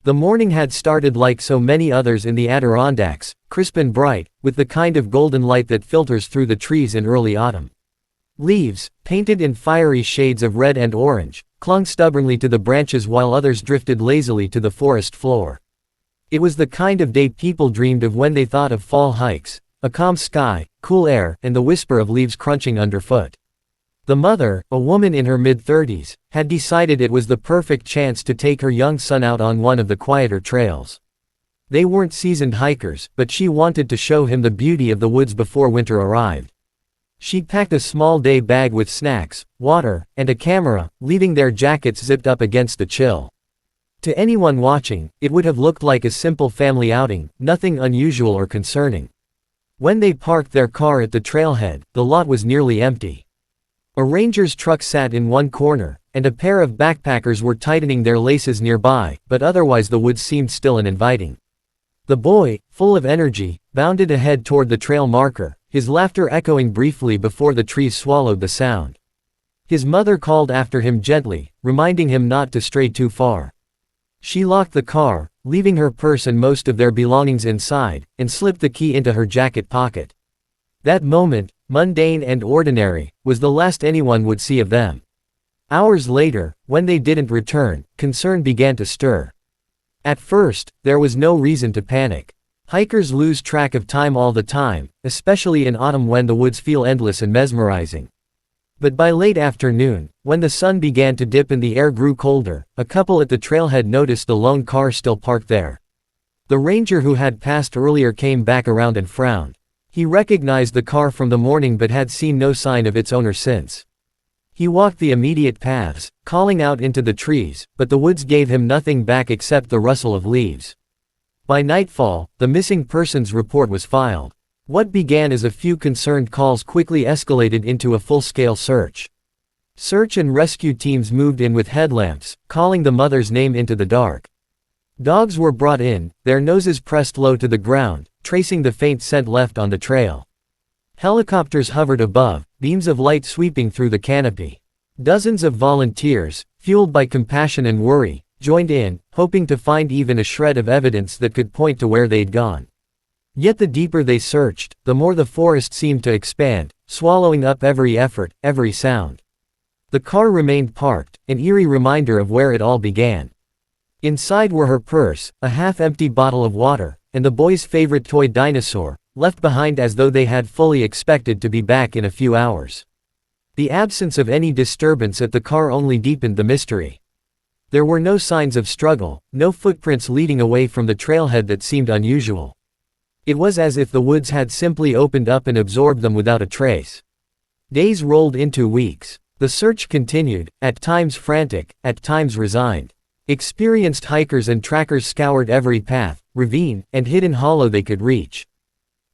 The morning had started like so many others in the Adirondacks, crisp and bright, with the kind of golden light that filters through the trees in early autumn. Leaves, painted in fiery shades of red and orange, clung stubbornly to the branches while others drifted lazily to the forest floor. It was the kind of day people dreamed of when they thought of fall hikes, a calm sky, cool air, and the whisper of leaves crunching underfoot. The mother, a woman in her mid-30s, had decided it was the perfect chance to take her young son out on one of the quieter trails. They weren't seasoned hikers, but she wanted to show him the beauty of the woods before winter arrived. She packed a small day bag with snacks, water, and a camera, leaving their jackets zipped up against the chill. To anyone watching, it would have looked like a simple family outing, nothing unusual or concerning. When they parked their car at the trailhead, the lot was nearly empty. A ranger's truck sat in one corner, and a pair of backpackers were tightening their laces nearby, but otherwise the woods seemed still and inviting. The boy, full of energy, bounded ahead toward the trail marker, his laughter echoing briefly before the trees swallowed the sound. His mother called after him gently, reminding him not to stray too far. She locked the car, leaving her purse and most of their belongings inside, and slipped the key into her jacket pocket. That moment, mundane and ordinary, was the last anyone would see of them. Hours later, when they didn't return, concern began to stir. At first, there was no reason to panic. Hikers lose track of time all the time, especially in autumn when the woods feel endless and mesmerizing. But by late afternoon, when the sun began to dip and the air grew colder, a couple at the trailhead noticed the lone car still parked there. The ranger who had passed earlier came back around and frowned. He recognized the car from the morning but had seen no sign of its owner since. He walked the immediate paths, calling out into the trees, but the woods gave him nothing back except the rustle of leaves. By nightfall, the missing persons report was filed. What began as a few concerned calls quickly escalated into a full-scale search. Search and rescue teams moved in with headlamps, calling the mother's name into the dark. Dogs were brought in, their noses pressed low to the ground, tracing the faint scent left on the trail. Helicopters hovered above, beams of light sweeping through the canopy. Dozens of volunteers, fueled by compassion and worry, joined in, hoping to find even a shred of evidence that could point to where they'd gone. Yet the deeper they searched, the more the forest seemed to expand, swallowing up every effort, every sound. The car remained parked, an eerie reminder of where it all began. Inside were her purse, a half-empty bottle of water, and the boy's favorite toy dinosaur, left behind as though they had fully expected to be back in a few hours. The absence of any disturbance at the car only deepened the mystery. There were no signs of struggle, no footprints leading away from the trailhead that seemed unusual. It was as if the woods had simply opened up and absorbed them without a trace. Days rolled into weeks. The search continued, at times frantic, at times resigned. Experienced hikers and trackers scoured every path, ravine, and hidden hollow they could reach.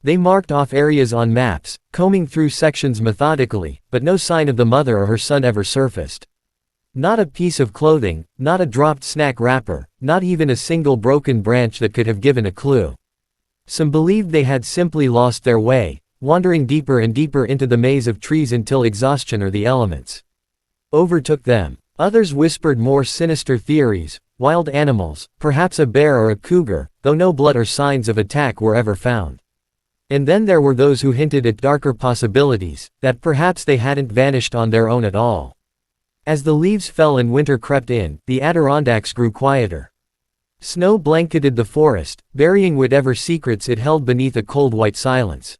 They marked off areas on maps, combing through sections methodically, but no sign of the mother or her son ever surfaced. Not a piece of clothing, not a dropped snack wrapper, not even a single broken branch that could have given a clue. Some believed they had simply lost their way, wandering deeper and deeper into the maze of trees until exhaustion or the elements overtook them. Others whispered more sinister theories, wild animals, perhaps a bear or a cougar, though no blood or signs of attack were ever found. And then there were those who hinted at darker possibilities, that perhaps they hadn't vanished on their own at all. As the leaves fell and winter crept in, the Adirondacks grew quieter. Snow blanketed the forest, burying whatever secrets it held beneath a cold white silence.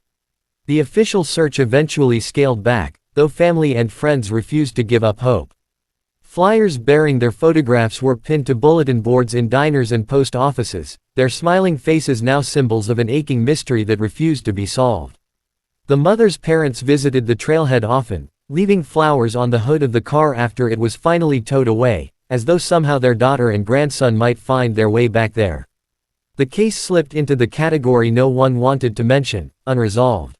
The official search eventually scaled back, though family and friends refused to give up hope. Flyers bearing their photographs were pinned to bulletin boards in diners and post offices, their smiling faces now symbols of an aching mystery that refused to be solved. The mother's parents visited the trailhead often, leaving flowers on the hood of the car after it was finally towed away, as though somehow their daughter and grandson might find their way back there. The case slipped into the category no one wanted to mention, unresolved.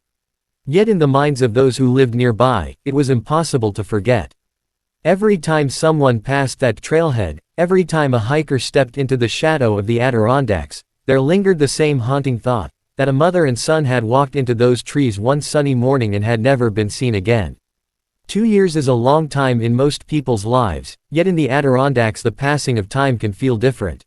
Yet in the minds of those who lived nearby, it was impossible to forget. Every time someone passed that trailhead, every time a hiker stepped into the shadow of the Adirondacks, there lingered the same haunting thought, that a mother and son had walked into those trees one sunny morning and had never been seen again. 2 years is a long time in most people's lives, yet in the Adirondacks the passing of time can feel different.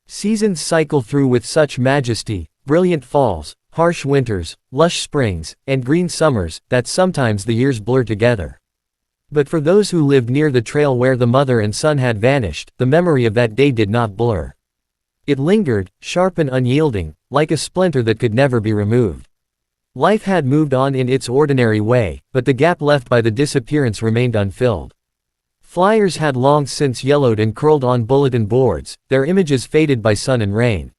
Seasons cycle through with such majesty, brilliant falls, harsh winters, lush springs, and green summers, that sometimes the years blur together. But for those who lived near the trail where the mother and son had vanished, the memory of that day did not blur. It lingered, sharp and unyielding, like a splinter that could never be removed. Life had moved on in its ordinary way, but the gap left by the disappearance remained unfilled. Flyers had long since yellowed and curled on bulletin boards, their images faded by sun and rain.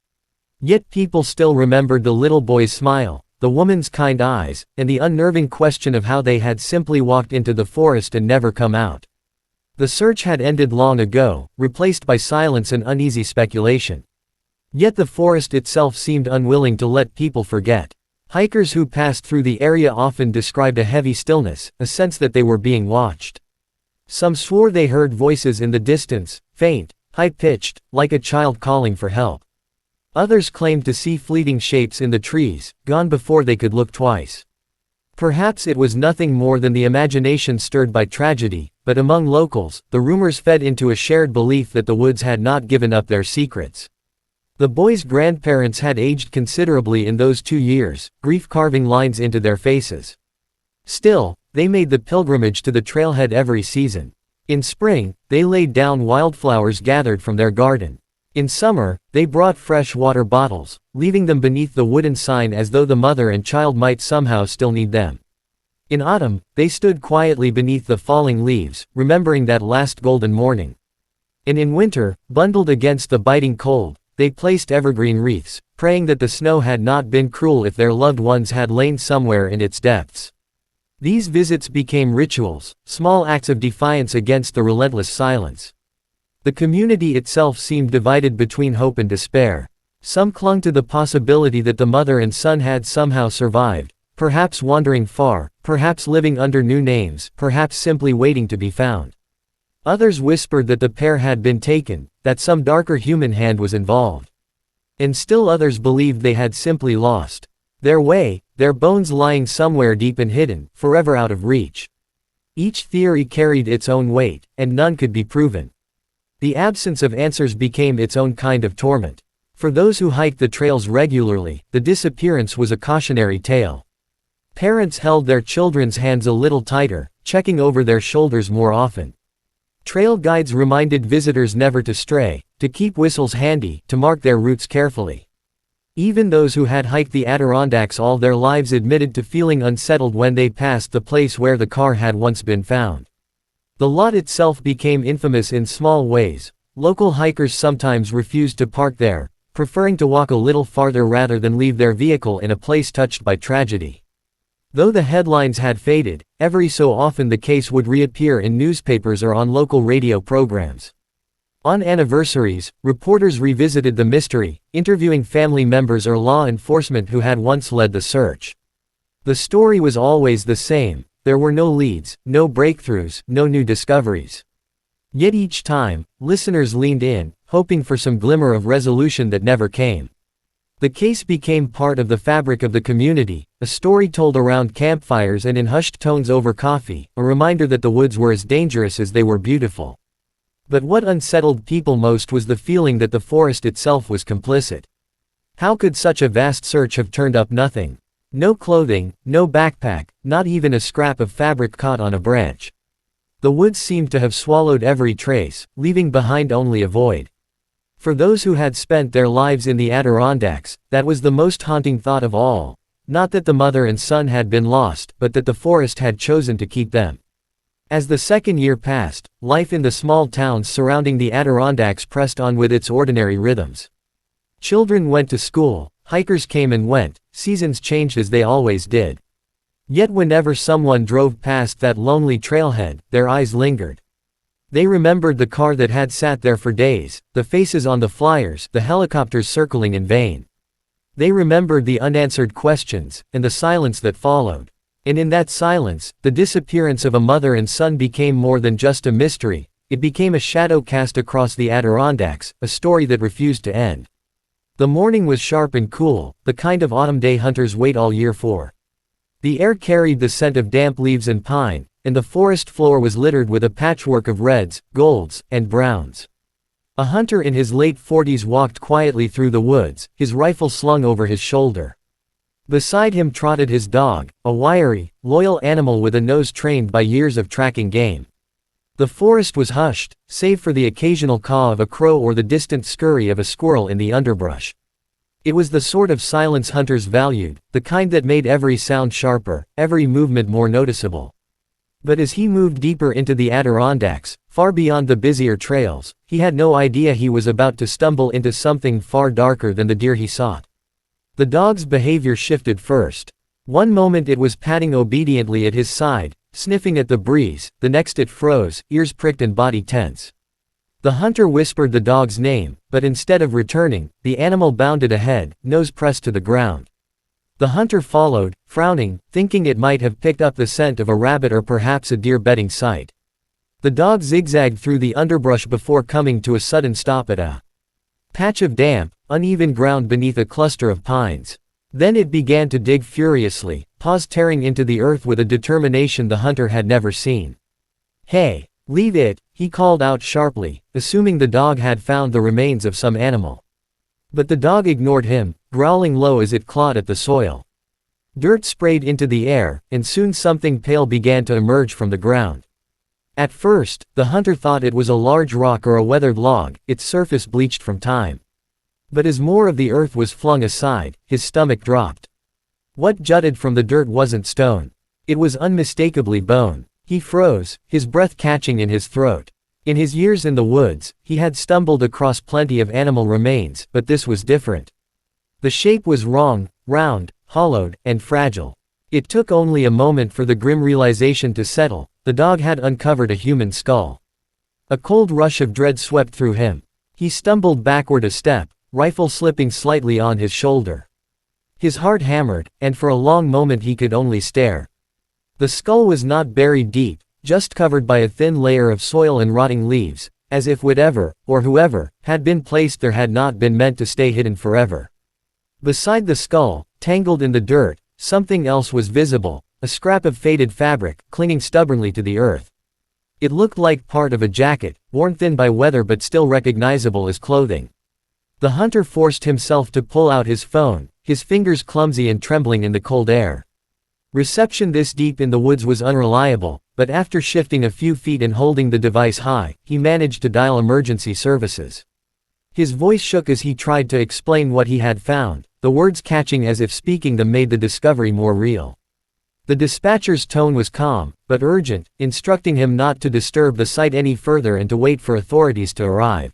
Yet people still remembered the little boy's smile, the woman's kind eyes, and the unnerving question of how they had simply walked into the forest and never come out. The search had ended long ago, replaced by silence and uneasy speculation. Yet the forest itself seemed unwilling to let people forget. Hikers who passed through the area often described a heavy stillness, a sense that they were being watched. Some swore they heard voices in the distance, faint, high-pitched, like a child calling for help. Others claimed to see fleeting shapes in the trees, gone before they could look twice. Perhaps it was nothing more than the imagination stirred by tragedy, but among locals, the rumors fed into a shared belief that the woods had not given up their secrets. The boys' grandparents had aged considerably in those 2 years, grief carving lines into their faces. Still, they made the pilgrimage to the trailhead every season. In spring, they laid down wildflowers gathered from their garden. In summer, they brought fresh water bottles, leaving them beneath the wooden sign as though the mother and child might somehow still need them. In autumn, they stood quietly beneath the falling leaves, remembering that last golden morning. And in winter, bundled against the biting cold, they placed evergreen wreaths, praying that the snow had not been cruel if their loved ones had lain somewhere in its depths. These visits became rituals, small acts of defiance against the relentless silence. The community itself seemed divided between hope and despair. Some clung to the possibility that the mother and son had somehow survived, perhaps wandering far, perhaps living under new names, perhaps simply waiting to be found. Others whispered that the pair had been taken, that some darker human hand was involved. And still others believed they had simply lost their way, their bones lying somewhere deep and hidden, forever out of reach. Each theory carried its own weight, and none could be proven. The absence of answers became its own kind of torment. For those who hiked the trails regularly, the disappearance was a cautionary tale. Parents held their children's hands a little tighter, checking over their shoulders more often. Trail guides reminded visitors never to stray, to keep whistles handy, to mark their routes carefully. Even those who had hiked the Adirondacks all their lives admitted to feeling unsettled when they passed the place where the car had once been found. The lot itself became infamous in small ways. Local hikers sometimes refused to park there, preferring to walk a little farther rather than leave their vehicle in a place touched by tragedy. Though the headlines had faded, every so often the case would reappear in newspapers or on local radio programs. On anniversaries, reporters revisited the mystery, interviewing family members or law enforcement who had once led the search. The story was always the same. There were no leads, no breakthroughs, no new discoveries. Yet each time, listeners leaned in, hoping for some glimmer of resolution that never came. The case became part of the fabric of the community, a story told around campfires and in hushed tones over coffee, a reminder that the woods were as dangerous as they were beautiful. But what unsettled people most was the feeling that the forest itself was complicit. How could such a vast search have turned up nothing? No clothing, no backpack, not even a scrap of fabric caught on a branch. The woods seemed to have swallowed every trace, leaving behind only a void. For those who had spent their lives in the Adirondacks, that was the most haunting thought of all. Not that the mother and son had been lost, but that the forest had chosen to keep them. As the second year passed, life in the small towns surrounding the Adirondacks pressed on with its ordinary rhythms. Children went to school, hikers came and went, seasons changed as they always did. Yet whenever someone drove past that lonely trailhead, their eyes lingered. They remembered the car that had sat there for days, the faces on the flyers, the helicopters circling in vain. They remembered the unanswered questions, and the silence that followed. And in that silence, the disappearance of a mother and son became more than just a mystery, it became a shadow cast across the Adirondacks, a story that refused to end. The morning was sharp and cool, the kind of autumn day hunters wait all year for. The air carried the scent of damp leaves and pine, and the forest floor was littered with a patchwork of reds, golds, and browns. A hunter in his late 40s walked quietly through the woods, his rifle slung over his shoulder. Beside him trotted his dog, a wiry, loyal animal with a nose trained by years of tracking game. The forest was hushed, save for the occasional caw of a crow or the distant scurry of a squirrel in the underbrush. It was the sort of silence hunters valued, the kind that made every sound sharper, every movement more noticeable. But as he moved deeper into the Adirondacks, far beyond the busier trails, he had no idea he was about to stumble into something far darker than the deer he sought. The dog's behavior shifted first. One moment it was padding obediently at his side, sniffing at the breeze, the next it froze, ears pricked and body tense. The hunter whispered the dog's name, but instead of returning, the animal bounded ahead, nose pressed to the ground. The hunter followed, frowning, thinking it might have picked up the scent of a rabbit or perhaps a deer bedding site. The dog zigzagged through the underbrush before coming to a sudden stop at a patch of damp, uneven ground beneath a cluster of pines. Then it began to dig furiously, paws tearing into the earth with a determination the hunter had never seen. "Hey, leave it," he called out sharply, assuming the dog had found the remains of some animal. But the dog ignored him, growling low as it clawed at the soil. Dirt sprayed into the air, and soon something pale began to emerge from the ground. At first, the hunter thought it was a large rock or a weathered log, its surface bleached from time. But as more of the earth was flung aside, his stomach dropped. What jutted from the dirt wasn't stone. It was unmistakably bone. He froze, his breath catching in his throat. In his years in the woods, he had stumbled across plenty of animal remains, but this was different. The shape was wrong, round, hollowed, and fragile. It took only a moment for the grim realization to settle: the dog had uncovered a human skull. A cold rush of dread swept through him. He stumbled backward a step, rifle slipping slightly on his shoulder. His heart hammered, and for a long moment he could only stare. The skull was not buried deep, just covered by a thin layer of soil and rotting leaves, as if whatever, or whoever, had been placed there had not been meant to stay hidden forever. Beside the skull, tangled in the dirt, something else was visible, a scrap of faded fabric, clinging stubbornly to the earth. It looked like part of a jacket, worn thin by weather but still recognizable as clothing. The hunter forced himself to pull out his phone, his fingers clumsy and trembling in the cold air. Reception this deep in the woods was unreliable, but after shifting a few feet and holding the device high, he managed to dial emergency services. His voice shook as he tried to explain what he had found, the words catching as if speaking them made the discovery more real. The dispatcher's tone was calm, but urgent, instructing him not to disturb the site any further and to wait for authorities to arrive.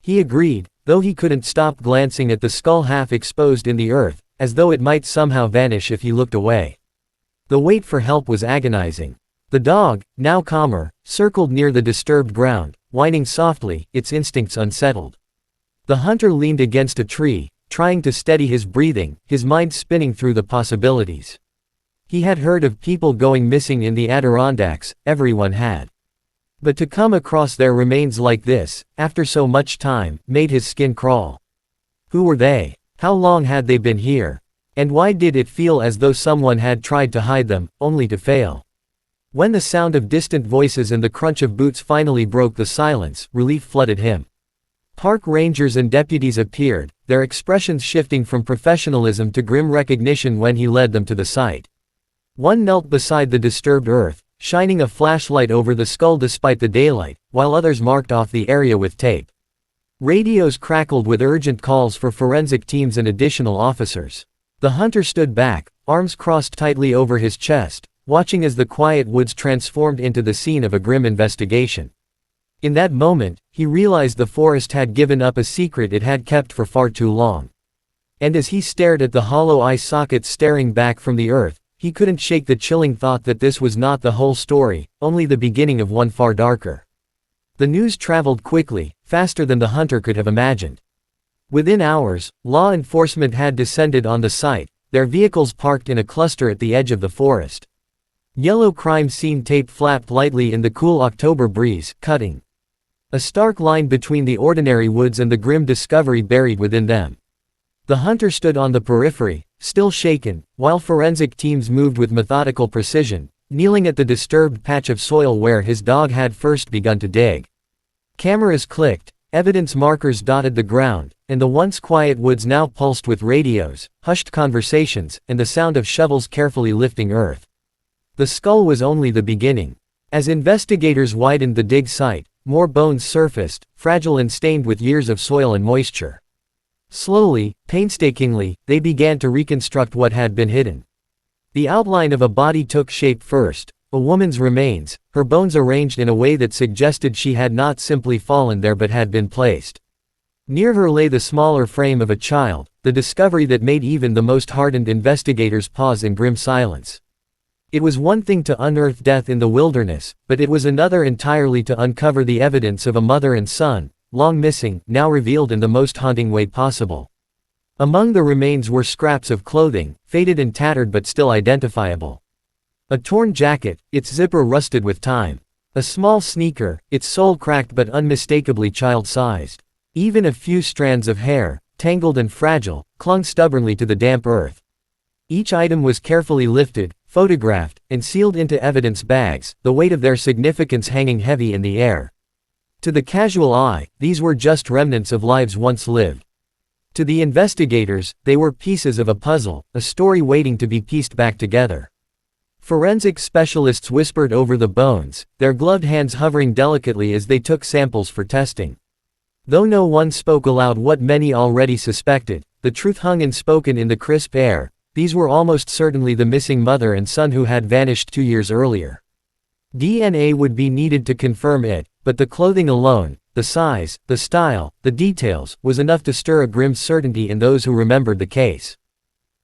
He agreed, though he couldn't stop glancing at the skull half exposed in the earth, as though it might somehow vanish if he looked away. The wait for help was agonizing. The dog, now calmer, circled near the disturbed ground, whining softly, its instincts unsettled. The hunter leaned against a tree, trying to steady his breathing, his mind spinning through the possibilities. He had heard of people going missing in the Adirondacks, everyone had. But to come across their remains like this, after so much time, made his skin crawl. Who were they? How long had they been here? And why did it feel as though someone had tried to hide them, only to fail? When the sound of distant voices and the crunch of boots finally broke the silence, relief flooded him. Park rangers and deputies appeared, their expressions shifting from professionalism to grim recognition when he led them to the site. One knelt beside the disturbed earth, shining a flashlight over the skull despite the daylight, while others marked off the area with tape. Radios crackled with urgent calls for forensic teams and additional officers. The hunter stood back, arms crossed tightly over his chest, watching as the quiet woods transformed into the scene of a grim investigation. In that moment, he realized the forest had given up a secret it had kept for far too long. And as he stared at the hollow eye sockets staring back from the earth, he couldn't shake the chilling thought that this was not the whole story, only the beginning of one far darker. The news traveled quickly, faster than the hunter could have imagined. Within hours, law enforcement had descended on the site, their vehicles parked in a cluster at the edge of the forest. Yellow crime scene tape flapped lightly in the cool October breeze, cutting a stark line between the ordinary woods and the grim discovery buried within them. The hunter stood on the periphery, still shaken, while forensic teams moved with methodical precision, kneeling at the disturbed patch of soil where his dog had first begun to dig. Cameras clicked, Evidence markers dotted the ground, and the once quiet woods now pulsed with radios, hushed conversations, and the sound of shovels carefully lifting earth. The skull was only the beginning. As investigators widened the dig site, more bones surfaced, fragile and stained with years of soil and moisture. Slowly, painstakingly, they began to reconstruct what had been hidden. The outline of a body took shape first, a woman's remains, her bones arranged in a way that suggested she had not simply fallen there but had been placed. Near her lay the smaller frame of a child, the discovery that made even the most hardened investigators pause in grim silence. It was one thing to unearth death in the wilderness, but it was another entirely to uncover the evidence of a mother and son, long missing, now revealed in the most haunting way possible. Among the remains were scraps of clothing, faded and tattered but still identifiable. A torn jacket, its zipper rusted with time. A small sneaker, its sole cracked but unmistakably child-sized. Even a few strands of hair, tangled and fragile, clung stubbornly to the damp earth. Each item was carefully lifted, photographed, and sealed into evidence bags, the weight of their significance hanging heavy in the air. To the casual eye, these were just remnants of lives once lived. To the investigators, they were pieces of a puzzle, a story waiting to be pieced back together. Forensic specialists whispered over the bones, their gloved hands hovering delicately as they took samples for testing. Though no one spoke aloud what many already suspected, the truth hung unspoken in the crisp air. These were almost certainly the missing mother and son who had vanished 2 years earlier. DNA would be needed to confirm it, but the clothing alone, the size, the style, the details, was enough to stir a grim certainty in those who remembered the case.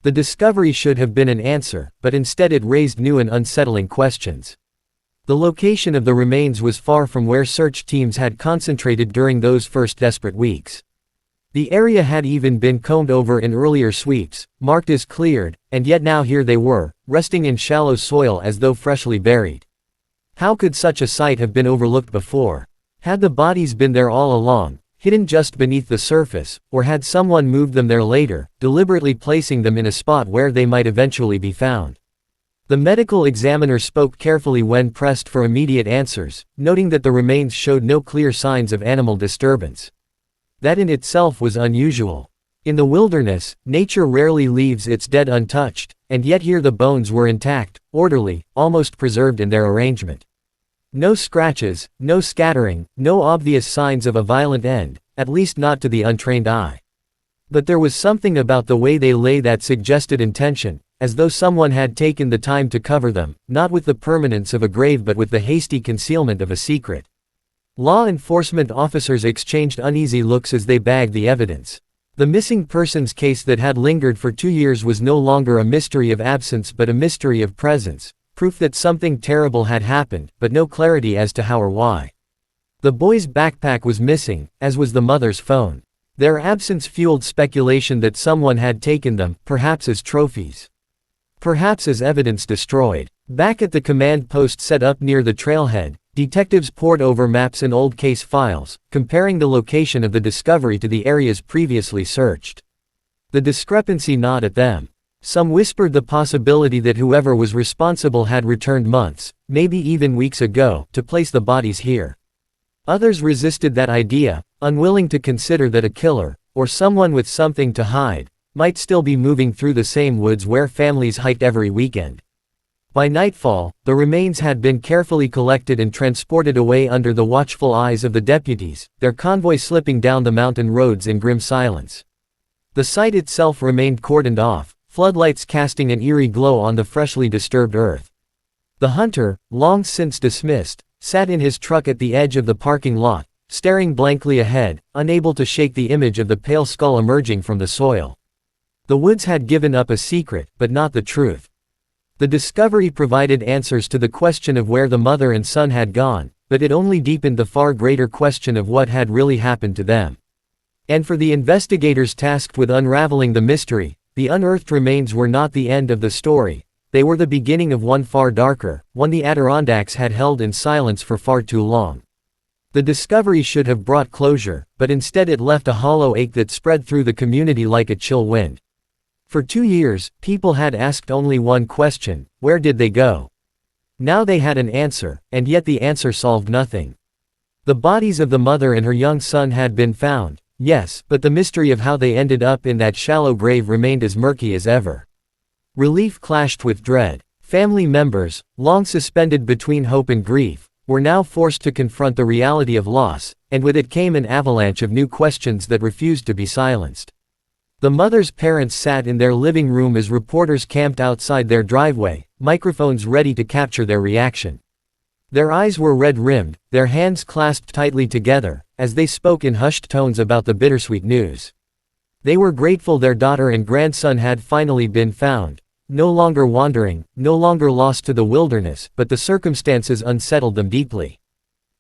The discovery should have been an answer, but instead it raised new and unsettling questions. The location of the remains was far from where search teams had concentrated during those first desperate weeks. The area had even been combed over in earlier sweeps, marked as cleared, and yet now here they were, resting in shallow soil as though freshly buried. How could such a site have been overlooked before? Had the bodies been there all along, hidden just beneath the surface, or had someone moved them there later, deliberately placing them in a spot where they might eventually be found? The medical examiner spoke carefully when pressed for immediate answers, noting that the remains showed no clear signs of animal disturbance. That in itself was unusual. In the wilderness, nature rarely leaves its dead untouched, and yet here the bones were intact, orderly, almost preserved in their arrangement. No scratches, no scattering, no obvious signs of a violent end, at least not to the untrained eye. But there was something about the way they lay that suggested intention, as though someone had taken the time to cover them, not with the permanence of a grave but with the hasty concealment of a secret. Law enforcement officers exchanged uneasy looks as they bagged the evidence. The missing persons case that had lingered for 2 years was no longer a mystery of absence but a mystery of presence, proof that something terrible had happened, but no clarity as to how or why. The boy's backpack was missing, as was the mother's phone. Their absence fueled speculation that someone had taken them, perhaps as trophies. Perhaps as evidence destroyed. Back at the command post set up near the trailhead, detectives pored over maps and old case files, comparing the location of the discovery to the areas previously searched. The discrepancy gnawed at them. Some whispered the possibility that whoever was responsible had returned months, maybe even weeks ago, to place the bodies here. Others resisted that idea, unwilling to consider that a killer, or someone with something to hide, might still be moving through the same woods where families hiked every weekend. By nightfall, the remains had been carefully collected and transported away under the watchful eyes of the deputies, their convoy slipping down the mountain roads in grim silence. The site itself remained cordoned off, floodlights casting an eerie glow on the freshly disturbed earth. The hunter, long since dismissed, sat in his truck at the edge of the parking lot, staring blankly ahead, unable to shake the image of the pale skull emerging from the soil. The woods had given up a secret, but not the truth. The discovery provided answers to the question of where the mother and son had gone, but it only deepened the far greater question of what had really happened to them. And for the investigators tasked with unraveling the mystery, the unearthed remains were not the end of the story, they were the beginning of one far darker, one the Adirondacks had held in silence for far too long. The discovery should have brought closure, but instead it left a hollow ache that spread through the community like a chill wind. For 2 years, people had asked only one question: where did they go? Now they had an answer, and yet the answer solved nothing. The bodies of the mother and her young son had been found, yes, but the mystery of how they ended up in that shallow grave remained as murky as ever. Relief clashed with dread. Family members, long suspended between hope and grief, were now forced to confront the reality of loss, and with it came an avalanche of new questions that refused to be silenced. The mother's parents sat in their living room as reporters camped outside their driveway, microphones ready to capture their reaction. Their eyes were red-rimmed, their hands clasped tightly together, as they spoke in hushed tones about the bittersweet news. They were grateful their daughter and grandson had finally been found, no longer wandering, no longer lost to the wilderness, but the circumstances unsettled them deeply.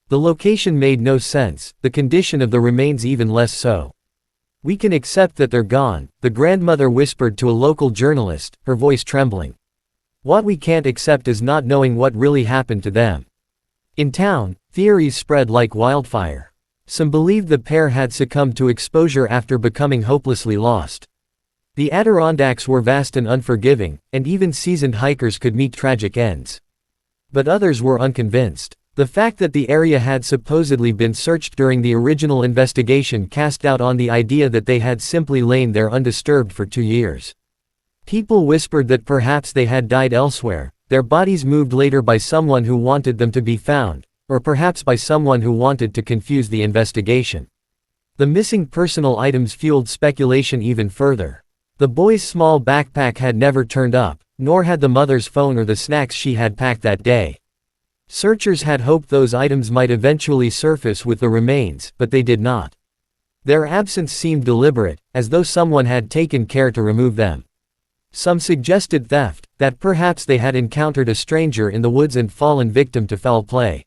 The location made no sense, the condition of the remains even less so. "We can accept that they're gone," the grandmother whispered to a local journalist, her voice trembling. "What we can't accept is not knowing what really happened to them." In town, theories spread like wildfire. Some believed the pair had succumbed to exposure after becoming hopelessly lost. The Adirondacks were vast and unforgiving, and even seasoned hikers could meet tragic ends. But others were unconvinced. The fact that the area had supposedly been searched during the original investigation cast doubt on the idea that they had simply lain there undisturbed for 2 years. People whispered that perhaps they had died elsewhere, their bodies moved later by someone who wanted them to be found, or perhaps by someone who wanted to confuse the investigation. The missing personal items fueled speculation even further. The boy's small backpack had never turned up, nor had the mother's phone or the snacks she had packed that day. Searchers had hoped those items might eventually surface with the remains, but they did not. Their absence seemed deliberate, as though someone had taken care to remove them. Some suggested theft, that perhaps they had encountered a stranger in the woods and fallen victim to foul play.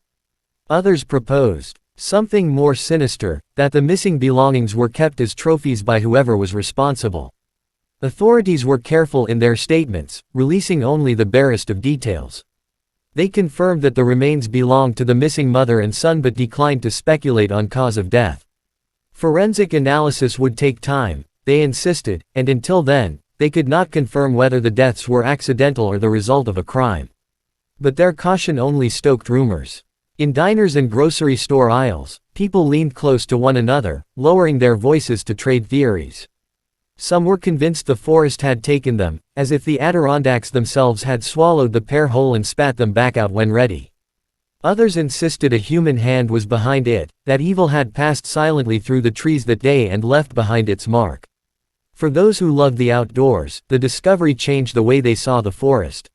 Others proposed something more sinister, that the missing belongings were kept as trophies by whoever was responsible. Authorities were careful in their statements, releasing only the barest of details. They confirmed that the remains belonged to the missing mother and son but declined to speculate on cause of death. Forensic analysis would take time, they insisted, and until then, they could not confirm whether the deaths were accidental or the result of a crime. But their caution only stoked rumors. In diners and grocery store aisles, people leaned close to one another, lowering their voices to trade theories. Some were convinced the forest had taken them, as if the Adirondacks themselves had swallowed the pair whole and spat them back out when ready. Others insisted a human hand was behind it, that evil had passed silently through the trees that day and left behind its mark. For those who loved the outdoors, the discovery changed the way they saw the forest.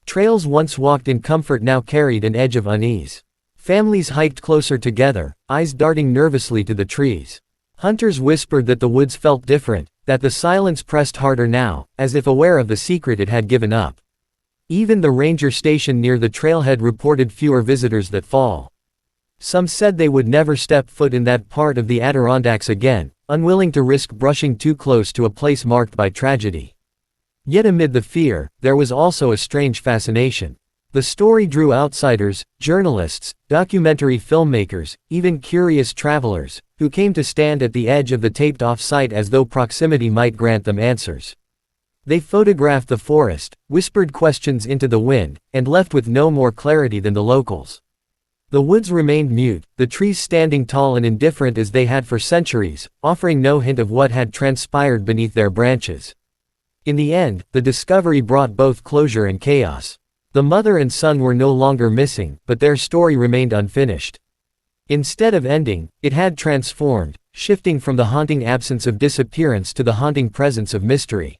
Trails once walked in comfort now carried an edge of unease. Families hiked closer together, eyes darting nervously to the trees. Hunters whispered that the woods felt different, that the silence pressed harder now, as if aware of the secret it had given up. Even the ranger station near the trailhead reported fewer visitors that fall. Some said they would never step foot in that part of the Adirondacks again, unwilling to risk brushing too close to a place marked by tragedy. Yet amid the fear, there was also a strange fascination. The story drew outsiders, journalists, documentary filmmakers, even curious travelers, who came to stand at the edge of the taped-off site as though proximity might grant them answers. They photographed the forest, whispered questions into the wind, and left with no more clarity than the locals. The woods remained mute, the trees standing tall and indifferent as they had for centuries, offering no hint of what had transpired beneath their branches. In the end, the discovery brought both closure and chaos. The mother and son were no longer missing, but their story remained unfinished. Instead of ending, it had transformed, shifting from the haunting absence of disappearance to the haunting presence of mystery.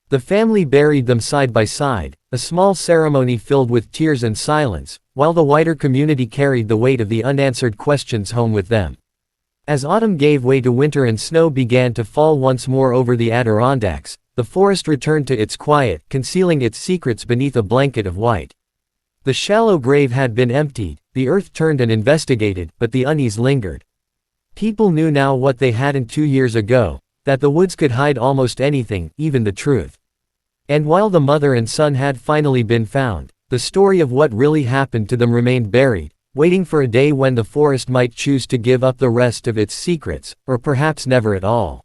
The family buried them side by side, a small ceremony filled with tears and silence, while the wider community carried the weight of the unanswered questions home with them. As autumn gave way to winter and snow began to fall once more over the Adirondacks, the forest returned to its quiet, concealing its secrets beneath a blanket of white. The shallow grave had been emptied, the earth turned and investigated, but the unease lingered. People knew now what they hadn't 2 years ago, that the woods could hide almost anything, even the truth. And while the mother and son had finally been found, the story of what really happened to them remained buried, waiting for a day when the forest might choose to give up the rest of its secrets, or perhaps never at all.